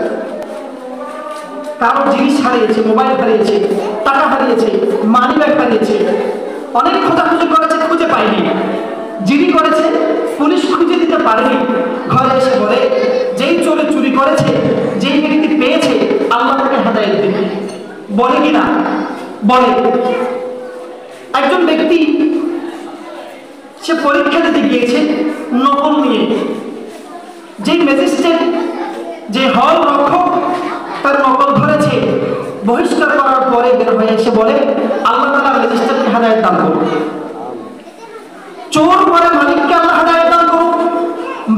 কারো জিনিস হারিয়েছে, মোবাইল হারিয়েছে, টাকা হারিয়েছে, মানি ব্যাগ হারিয়েছে, অনেক খোঁজাখুঁজি করেছে, খুঁজে পায়নি। যিনি করেছে পুলিশ খুঁজে দিতে পারেনি, ঘরে এসে বলে যেই চোরে চুরি করেছে, যেই ব্যক্তি পেয়েছে, আল্লাহ তাকে হেদায়েত দিবে। বলে কিনা? বলে। একজন ব্যক্তি, সে পরীক্ষা দিতে গিয়েছে নকল নিয়ে, যে ম্যাজিস্ট্রেট, যে হল রক্ষক তার নকল ধরেছে, বহিষ্কার করার পরে বের হয়ে এসে বলে আল্লাহ তাআলা ম্যাজিস্ট্রেটকে হেদায়েত দান করুন। চোর বলে মালিককে আল্লাহ হেদায়েত দান করুন,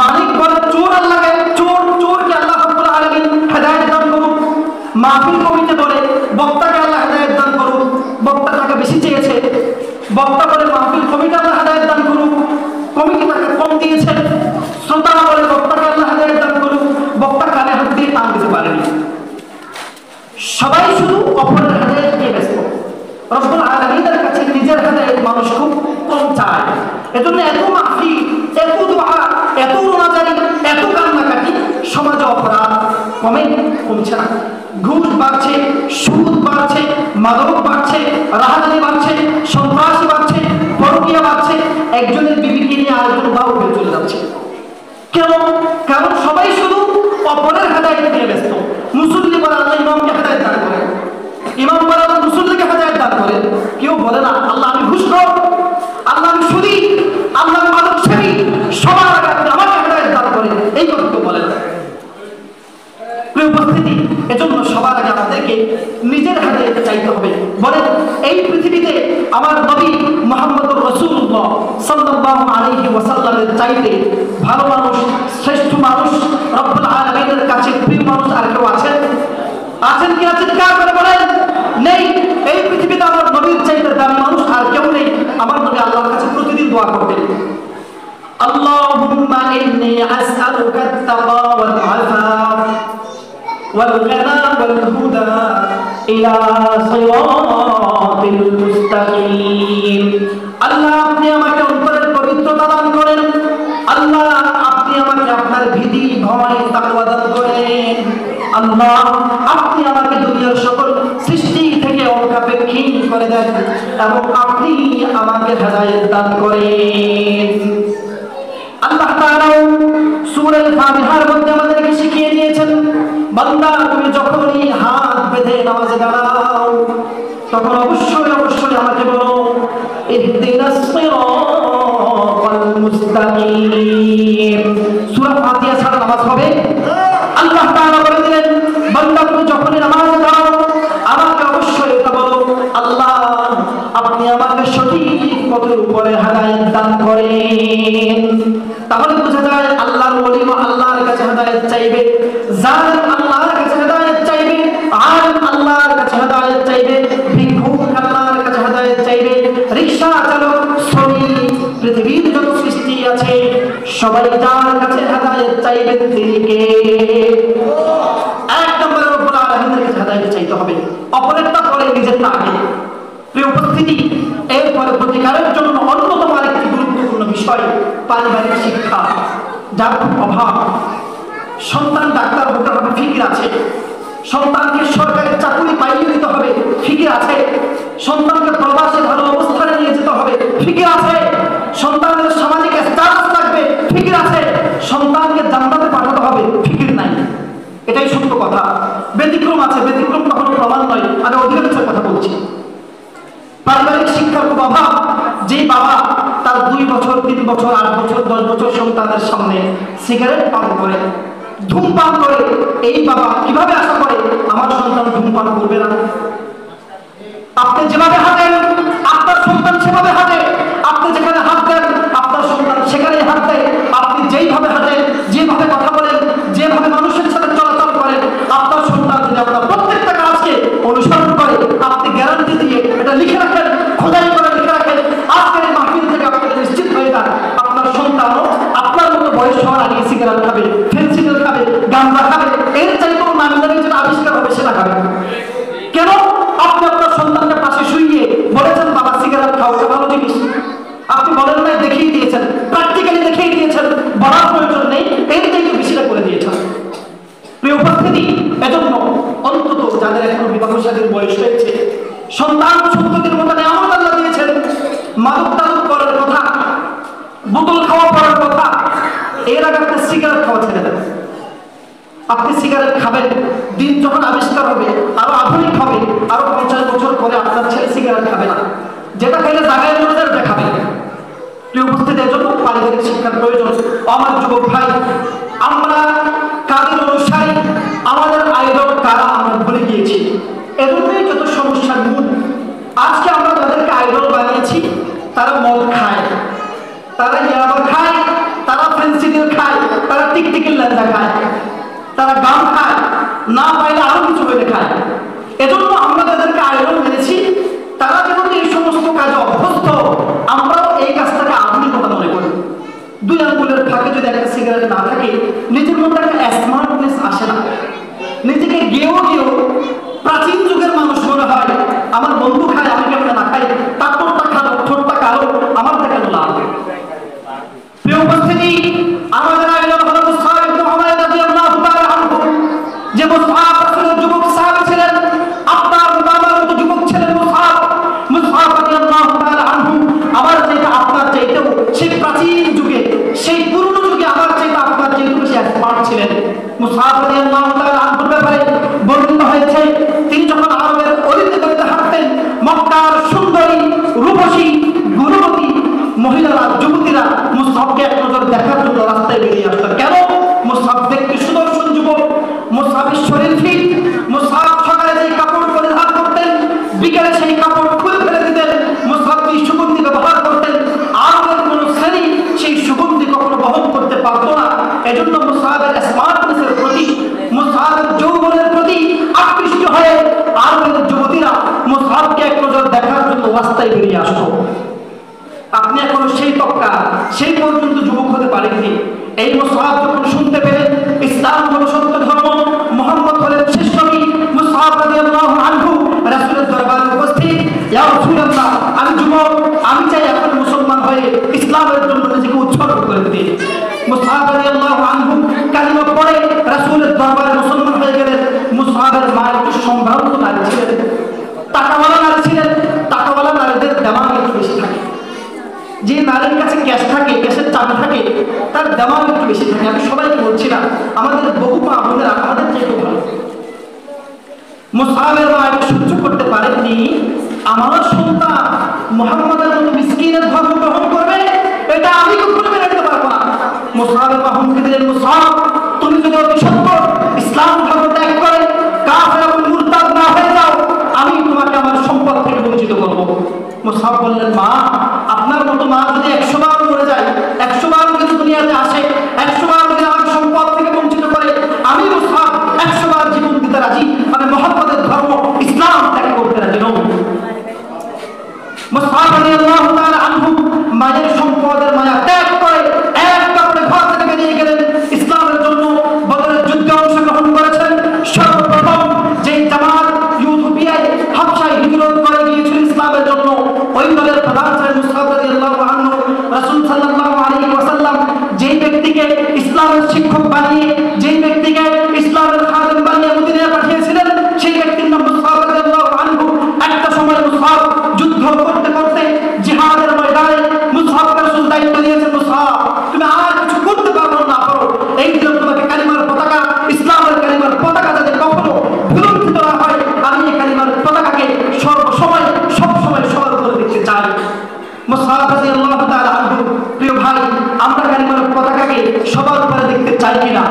মালিক বলে চোর আল্লাহকে, চোরকে আল্লাহ রাব্বুল আলামিন হেদায়েত দান করুন। মাহফিল কমিটি বলে বক্তাকে আল্লাহ হেদায়েত দান করুন, বক্তা টাকা বেশি চেয়েছে, বক্তা বলে মাহফিল কমিটি আল্লাহ হেদায়েত দান করুন, কমিটি তাকে কম দিয়েছে। শ্রোতারা বলে বক্তাকে আল্লাহ হেদায়েত দান করুন, বক্তা কানে হাত দিয়ে টান দিতে পারেনি। সবাই শুধু অপরের হেদায়েত নিয়ে ব্যস্ত। রব্বুল আলামিনের কাছে নিজের হেদায়েত মানুষ খুব কম চায়। এজন্য এত মাহফিল, এত দোয়া, এত রোনাজারি, এত কান্নাকাটি, সমাজে অপরাধ কমছে না। ঘুষ বাড়ছে, সুদ বাড়ছে, মাদক বাড়ছে, রাহাজানি বাড়ছে, সন্ত্রাসী বাড়ছে, পরকীয়া বাড়ছে, একজনের বিবিকে নিয়ে আরেকজন বাউ হয়ে চলে যাচ্ছে। কেন? কারণ সবাই শুধু অপরের হেদায়েত নিয়ে ব্যস্ত। মুসল্লি বলে আল্লাহ ইমামকে হেদায়েত দান করে, ইমাম বলে আল্লাহ মুসল্লিকে হেদায়েত দান করে। কেউ বলে না আল্লাহ আমি ঘুষখোর, আল্লাহ আমি সুদী, আল্লাহ আমি মাদক সেবী, সবার আগে আপনি আমাকে হেদায়েত দান করেন, এই কথা কেউ বলে না। প্রিয় উপস্থিতি, এজন্য সবার আগে আমাদেরকে নিজের হেদায়েত চাইতে হবে। বলেন, এই পৃথিবীতে আমার নবী মুহাম্মদুর রাসূলুল্লাহ সাল্লাল্লাহু আলাইহি ওয়াসাল্লামের চাইতে ভালো মানুষ, শ্রেষ্ঠ মানুষ, রব্বুল আলামিনের কাছে প্রিয় মানুষ আর কেউ আছেন? আছেন কি? আছেন? কার করে বলেন? নেই। এই পৃথিবীতে আমার নবীর চাইতে দামি মানুষ আর কেউ নেই। আমার নবী আল্লাহর কাছে প্রতিদিন দোয়া করতেন, আল্লাহুম্মা ইন্নী আসআলুকা আত-তাকা ওয়াল আফাফ ওয়াল গিনা ওয়াল হুদা ইলা সিরাতিল মুস্তাকিম। আল্লাহ আপনি আমাকে অন্তরের পবিত্রতা দান করেন। আল্লাহ আপনি আমাকে আপনার ভীতি, ভয়, তাকওয়া দান করেন। আল্লাহ আপনি আমাকে দুনিয়ার সকল সৃষ্টি থেকে অকাপেক্ষী করে দেন এবং আপনি আমাকে হেদায়েত দান করেন। আল্লাহ তাআলা সূরা ফাতিহার মধ্যে আমাদেরকে শিখিয়ে দিয়েছেন, বান্দা তুমি যখনই হাত বেঁধে নামাজে দাঁড়াও তখন অবশ্যই অবশ্যই আমাকে বলো ইহদিনাস সিরাতাল মুস্তাকিম। সূরা ফাতিহা ছাড়া নামাজ হবে? আল্লাহ তাআলা বলে দিলেন, বান্দা তুমি যখনই নামাজে দাঁড়াও আমাকে অবশ্যই এটা বলো, আল্লাহ আপনি আমাকে সঠিক পথের উপরে হেদায়েত দান করেন। তাহলে বোঝা যায় আল্লাহর ওলি আল্লাহর কাছে হেদায়েত চাইবে, জালিম আল্লাহর কাছে হেদায়েত চাইবে, আলিম আল্লাহর কাছে হেদায়েত চাইবে, ভিক্ষুক আল্লাহর কাছে হেদায়েত চাইবে, রিকশা চালক, শ্রমিক, পৃথিবীর যত সৃষ্টি আছে সবাই যার কাছে হেদায়েত চাইবে তিনি কে? এক নম্বরে রব্বুল আলামিনের কাছে হেদায়েত চাইতে হবে, অপরেরটা পরে নিজেরটা আগে। প্রিয় উপস্থিতি, এরপরে প্রতিকারের জন্য অন্যতম আরেকটি গুরুত্বপূর্ণ বিষয় পারিবারিক শিক্ষা, যার খুব অভাব। সন্তান ডাক্তার হতে হবে, ফিকির আছে। সন্তানকে সরকারি চাকরি পাইয়ে দিতে হবে, ফিকির আছে। সন্তানকে প্রবাসে ভালো অবস্থানে নিয়ে যেতে হবে, ফিকির আছে। সন্তানের সামাজিক স্ট্যাটাস লাগবে, ফিকির আছে। সন্তানকে জান্নাতে পাঠাতে হবে, ফিকির নাই। এটাই সত্য কথা। ব্যতিক্রম আছে, ব্যতিক্রম কখনো প্রমাণ নয়। আমি অধিকাংশের কথা বলছি। পারিবারিক শিক্ষার খুব অভাব। যে বাবা তার 2 বছর, 3 বছর, 8 বছর, 10 বছর সন্তানের সামনে সিগারেট পান করে, ধূমপান করে, এই বাবা কিভাবে আশা করে আমার সন্তান ধূমপান করবে না? আপনি যেভাবে হাঁটেন আপনার সন্তান সেভাবে হাঁটে, আপনি যেখানে হাত দেন আপনার সন্তান সেখানেই হাত দেয়। আপনি যেইভাবে হাঁটেন, যেভাবে কথা বলেন, যেভাবে মানুষের সাথে চলাচল করেন, আপনার সন্তান যদি আপনার প্রত্যেকটা কাজকে অনুসরণ করে, আপনি গ্যারান্টি দিয়ে এটা লিখে রাখেন, খোদাই করে লিখে রাখেন, আজকের এই মাহফিল থেকে আপনি নিশ্চিত হয়ে যান আপনার সন্তানও আপনার মতো বয়স হওয়ার আগে সিগারেট খাবে, ফেন্সিডিল খাবে, গাঁজা খাবে, এর চাইতেও নামি দামি যেটা আবিষ্কার হবে সেটা খাবে। কেন? আপনি আপনার সন্তানকে পাশে শুইয়ে বলেছেন বাবা সিগারেট খাও, এটা ভালো জিনিস। আপনি বলেন নাই, দেখিয়ে দিয়েছেন, প্র্যাকটিক্যালি দেখিয়ে দিয়েছেন, বলার প্রয়োজন নেই, এর চাইতে বেশিটা করে দিয়েছেন। প্রিয় উপস্থিতি, এজন্য অন্তত যাদের এখনো বিবাহ শাদীর বয়স হয়েছে, সন্তান সন্ততির মতো নিয়ামত আল্লাহ দিয়েছেন, মাদক টাদক করার কথা, বোতল খাওয়া পড়ার কথা, এর আগে আপনি সিগারেট খাওয়া ছেড়ে দেন। আপনি সিগারেট খাবেন, দিন যখন আবিষ্কার হবে, আরো আধুনিক হবে, আরো 50 বছর পরে আপনার ছেলে সিগারেট খাবে না, যেটা খাইলে জায়গায় মনে যায় খাবে। প্রিয় উপস্থিতি, এর জন্য পারিবারিক শিক্ষার প্রয়োজন। আমার যুবক ভাই, আমরা কাদের অনুসারী, আমাদের আইডল কারা আমরা ভুলে গিয়েছি। এজন্যই যত সমস্যার মূল। আজকে আমরা তাদেরকে আইডল বানিয়েছি, তারা মদ খায়, তারা ইয়াবা খায়, তারা ফেন্সিডিল খায়, তারা টিকটিকির লেঞ্জা খায়, তারা গান খায়, না পাইলে আরো কিছু হয়ে খায়। এজন্য আমরা তাদেরকে আইডল মেনেছি। তারা যেমন এই সমস্ত কাজে অভ্যস্ত, আমরাও এই কাজটাকে আধুনিকতা মনে করি। 2 আঙ্গুলের ফাঁকে যদি একটা সিগারেট না থাকে, নিজের মধ্যে একটা স্মার্টনেস আসে না। নিজেকে গেও প্রাচীন যুগের মানুষ মনে হয়। আমার বন্ধু খায়, আমি কেমন না খাই, তার ঠোঁটটা খালো, ঠোঁটটা কালো, আমার থেকে লাভ। প্রিয় উপস্থিতি, আমাদের আইডল হলো মুসআব ইবনে উমাইর রাদিয়াল্লাহু তাআলা আনহু। যে মুসআব রাসূলের যুবক সাহাবী ছিলেন, আপনার বাবার মতো যুবক ছিলেন মুসআব রাদিয়াল্লাহু তাআলা আনহু। আমার চাইতে আপনার চাইতেও সেই প্রাচীন যুগে, সেই পুরনো যুগে আমার চাইতে আপনার চাইতে বেশি স্মার্ট ছিলেন। মুসআব রাদিয়াল্লাহু তাআলা আনহুর ব্যাপারে বর্ণিত হয়েছে, তিনি যখন আরবের অলিতে গলিতে হাঁটতেন, মক্কার সুন্দরী, রূপসী, গুণবতী মহিলারা, যুবতীরা মুসআবকে এক নজর দেখার জন্য রাস্তায় বেরিয়ে আসতেন। কেন? মুসআব দেখতে সুদর্শন যুবক, মুসআবের শরীর ফিট, মুসআব সকালে যে কাপড় পরিধান করতেন বিকেলে সেই কাপড় খুলে ফেলে দিতেন। মুসআব যে সুগন্ধি ব্যবহার করতেন, আরবের কোন শ্রেণী সেই সুগন্ধি কখনো বহন করতে পারত নিয়ে আসতো। আপনি এখন সেই তক্কা, সেই পর্যন্ত যুবক হতে পারেননি। এই মুসআব যখন শুনতে পেলেন ইসলাম হলো সত্য ধর্ম, মুহাম্মদ হলেন শেষ নবী, মুসআব রাদিয়াল্লাহু আনহু রাসূলের দরবারে উপস্থিত। ইয়া রাসূলুল্লাহ, আমি যুবক, আমি চাই এখন মুসলমান হয়ে ইসলামের জন্য নিজেকে উৎসর্গ করে দিতে। মুসআব রাদিয়াল্লাহু আনহু কালিমা পড়ে রাসূলের দরবারে মুসলমান হয়ে গেলেন। মুসআবের মা একটু সম্ভ্রান্ত নারী ছিলেন, টাকাওয়ালা নারী ছিলেন। টাকাওয়ালা নারীদের দামাগ একটু বেশি থাকে। যে নারীর কাছে ক্যাশ থাকে, ক্যাশের চাবি থাকে, তার দামাগ একটু বেশি থাকে। আমি সবাইকে বলছি না, আমাদের বহু মা বোনেরা আমাদের চাইতে ভালো। মুসআবের মা এটা সহ্য করতে পারেননি, আমার সন্তান মুহাম্মাদের মতো মিসকিনের ধর্ম গ্রহণ করবে, এটা আমি কখনো মেনে নিতে পারবো না। মুসআবের মা হুমকি দিলেন, মুসআব, তুমি যদি অতি সত্য ইসলাম ধর্ম ত্যাগ করে কাফের এবং মুরতাদ না হয়ে যাও, আমি তোমাকে আমার সম্পদ থেকে বঞ্চিত করবো। মুসআব বললেন, মা, আপনার মতো মা যদি 100 বার মরে যায়, 100 বার যদি দুনিয়াতে আসে, 100 বার যদি আমার সম্পদ থেকে বঞ্চিত করে, আমি মুসআব 100 বার জীবন দিতে রাজি, আমি মুহাম্মাদের ধর্ম ইসলাম ত্যাগ করতে রাজি নই। মুসআব রাদিয়াল্লাহু তাআলা আনহু মায়ের সম্পদের মায়া ত্যাগ করে এক কাপড়ে ঘর থেকে বেরিয়ে গেলেন ইসলামের জন্য। বদরের যুদ্ধে অংশগ্রহণ করেছেন। সর্বপ্রথম যেই জামাত ইউথোপিয়ায় হাবশায় হিজরত করে গিয়েছিল ইসলামের জন্য, ওই দলের প্রধান ছিলেন মুসআব রাদিয়াল্লাহু আনহু। রাসূল সাল্লাল্লাহু আলাইহি ওয়াসাল্লাম যেই ব্যক্তিকে ইসলামের শিক্ষক বানিয়ে, যেই ব্যক্তিকে ইসলামের খাদেম বানিয়ে মদিনায় পাঠিয়েছিলেন, সেই ব্যক্তির নাম মুসআব রাদিয়াল্লাহু আনহু। একটা সময় মুসআব যুদ্ধ করতে করতে জিহাদের ময়দানে মুসআবকে রাসূল দায়িত্ব দিয়েছেন, মুসআব, তুমি আর কিছু করতে পারো না পারো, এই জন্য তোমাকে কালিমার পতাকা, ইসলামের কালিমার পতাকা যাতে কখনো ভুলুণ্ঠিত না হয়, আমি এই কালিমার পতাকাকে সর্বসময় সবসময় সবার করে দেখতে চাই। মুসআব রাদিয়াল্লাহু তাআলা আনহু, প্রিয় ভাই, আমরা কালিমার পতাকাকে সবার উপরে দেখতে চাই কিনা?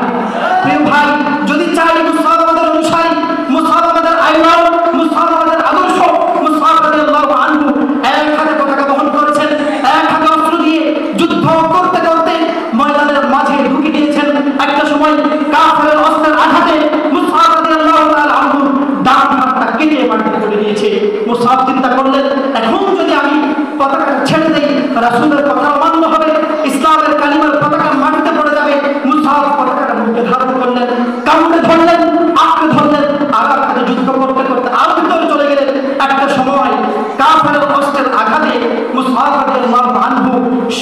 প্রিয় ভাই, যদি চাই মুসআব আমাদের অনুসারী, মুসআব আমাদের আইডল, মুসআব আমাদের আদর্শ। মুসআব রাদিয়াল্লাহু আনহু এক হাতে পতাকা বহন করেছেন, এক হাতে অস্ত্র দিয়ে যুদ্ধ করতে করতে ময়দানের মাঝে ঢুকে গিয়েছেন। একটা সময় কাফেরের অস্ত্রের আঘাতে মুসআব রাদিয়াল্লাহু তাআলা আনহু ডান হাতটা কেটে মাটিতে পড়ে গিয়েছে। মুসআব চিন্তা করলেন, এখন যদি আমি পতাকাটা ছেড়ে দেই, রাসূলের কথা অমান্য হবে, ইসলামের কালিমার পতাকা মাটিতে পড়ে যাবে। মুসআব পতাকাটা মুখে ধারণ করলেন, কামড়ে ধরলেন, আঁকড়ে ধরলেন, আঘাত হাতে যুদ্ধ করতে করতে আরো ভিতরে চলে গেলেন। একটা সময় কাফেরের অস্ত্রের আঘাতে মুসআব রাদিয়াল্লাহু আনহু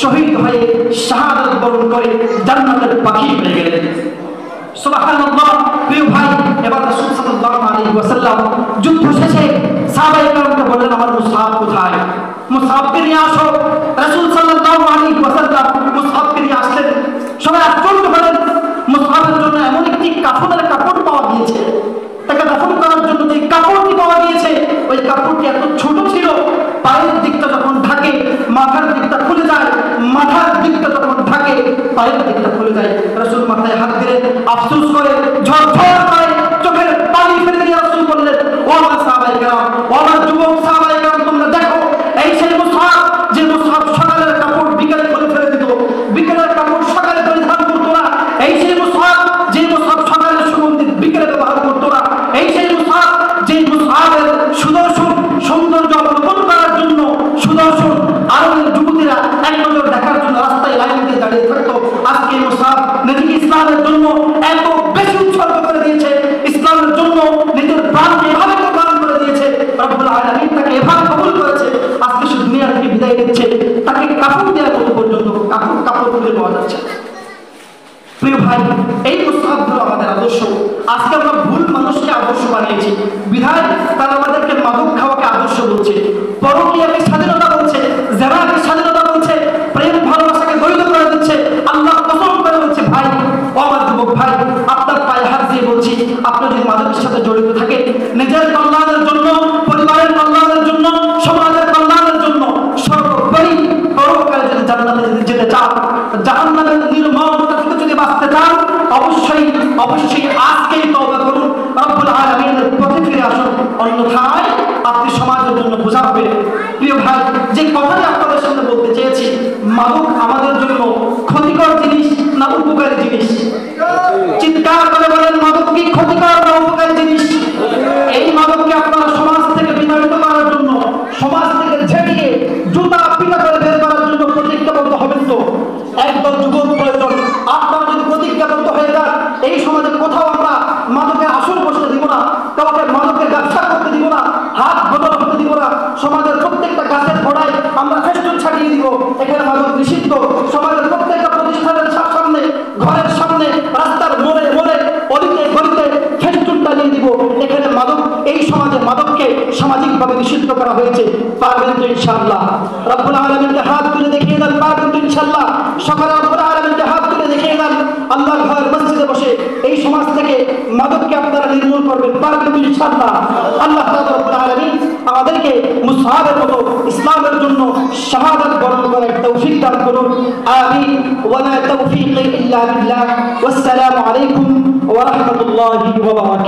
শহীদ হয়ে শাহাদাত বরণ করে জান্নাতের পাখি হয়ে গেলেন। সুবহানাল্লাহ। প্রিয় ভাই, এবার রাসূল সাল্লাল্লাহু আলাইহি ওয়াসাল্লাম যুদ্ধ শেষে সাহাবায়ে কেরামকে বললেন, আমার মুসআব কোথায়? মুসআবকে নিয়ে আসো। রাসূল সাল্লাল্লাহু আলাইহি ওয়াসাল্লাম মুসআবকে নিয়ে আসলেন। সবাই আশ্চর্য হলেন, মুসআবের জন্য এমন একটি কাফনের কাপড় পাওয়া গিয়েছে, তাকে দাফন করার জন্য যে কাপড়টি পাওয়া গিয়েছে, ওই কাপড়টি এত ছোট ছিল, পায়ের দিকটা যখন ঢাকে মাথার দিকটা খুলে যায়, মাথার দিকটা যখন ঢাকে পায়ের দিকটা খুলে যায়। রাসূল মাথায় হাত দিলেন, আফসোস করে ঝরঝর করে চোখের পানি ফেলে দিয়ে রাসূল বললেন, ও আমার সাহাবায়ে কেরাম, ও আমার যুবক সাহাবায়ে কেরাম, তোমরা দেখো, এই সেই মুসআব, যে মুসআব সকালের কাপড় বিকেলে খুলে ফেলে দিত, বিকেলের কাপড় সকালে পরিধান করতো না। এই সেই মুসআব, যে মুসআব সকালের সুগন্ধি বিকেলে ব্যবহার করতো না। এই সেই মুসআব, যে মুসআবের সুদর্শন সৌন্দর্য অবলোকন করার জন্য সুদর্শন আরবের যুবতীরা এক নজর দেখার জন্য রাস্তায় লাইন দিয়ে দাঁড়িয়ে থাকতো। আজকে মুসআব নিজেকে ইসলামের জন্য এত বেশি উৎসর্গ করে দিয়েছে, ইসলামের জন্য নিজের প্রাণকে এভাবে কোরবান করে দিয়েছে, রব্বুল আলামিন তাকে এভাবে কবুল করেছে। আজকে সে দুনিয়া থেকে বিদায় নিচ্ছে, তাকে কাফন দেওয়ার মতো পর্যন্ত কাপড় খুলে পাওয়া যাচ্ছে। প্রিয় ভাই, এই মুসআব হলো আমাদের আদর্শ। আজকে আমরা ভুল মানুষকে আদর্শ বানিয়েছি, বিধায় তারা আমাদেরকে মাদক খাওয়াকে আদর্শ বলছে, পরকীয়াকে স্বাধীনতা বলছে, জেনাকে স্বাধীনতা বলছে, প্রেম ভালোবাসাকে বৈধ করে দিচ্ছে। আল্লাহ কসম করে বলছে, ভাই, ও আমার যুবক ভাই, আপনার পায়ে হাত দিয়ে বলছি, আপনি যদি মাদকের সাথে জড়িত থাকেন, নিজের কল্যাণের জন্য, পরিবারের কল্যাণের জন্য, সমাজের কল্যাণের জন্য, সর্বোপরি পরকালে যদি জান্নাতে যেতে চান, জাহান্নামের নির্মমতা থেকে যদি বাঁচতে চান, অবশ্যই অবশ্যই আজকেই তওবা করুন, রব্বুল আলামিনের পথে ফিরে আসুন, অন্যথায় আপনি সমাজের জন্য বোঝা হবেন। প্রিয় ভাই, যে কথাটি আপনাদের সামনে বলতে চেয়েছি, মাদক আমাদের জন্য ক্ষতিকর জিনিস না উপকারী জিনিস? চিৎকার করে বলেন, মাদক কি ক্ষতিকর না উপকারী জিনিস? এই মাদককে আপনারা সমাজ থেকে বিতাড়িত করার জন্য, সমাজ থেকে ঝেড়িয়ে হচ্ছে, পারবেন তো ইনশাআল্লাহ? রব্বুল আলামিনকে হাত তুলে দেখিয়ে দেন, পারবেন তো ইনশাআল্লাহ? সকালে রব্বুল আলামিনকে হাত তুলে দেখিয়ে দেন, আল্লাহর ঘর মসজিদে বসে এই সমাজ থেকে মাদককে আপনারা নির্মূল করবেন, পারবেন তো ইনশাআল্লাহ? আল্লাহ তাআলা রব্বুল আলামিন আমাদেরকে মুসআবের মতো ইসলামের জন্য শাহাদাত বরণ করার তৌফিক দান করুন। আমিন। ওয়া লা তাওফীক ইল্লা বিল্লাহ। ওয়াসসালামু আলাইকুম ওয়া রাহমাতুল্লাহি ওয়া বারাকাতুহু।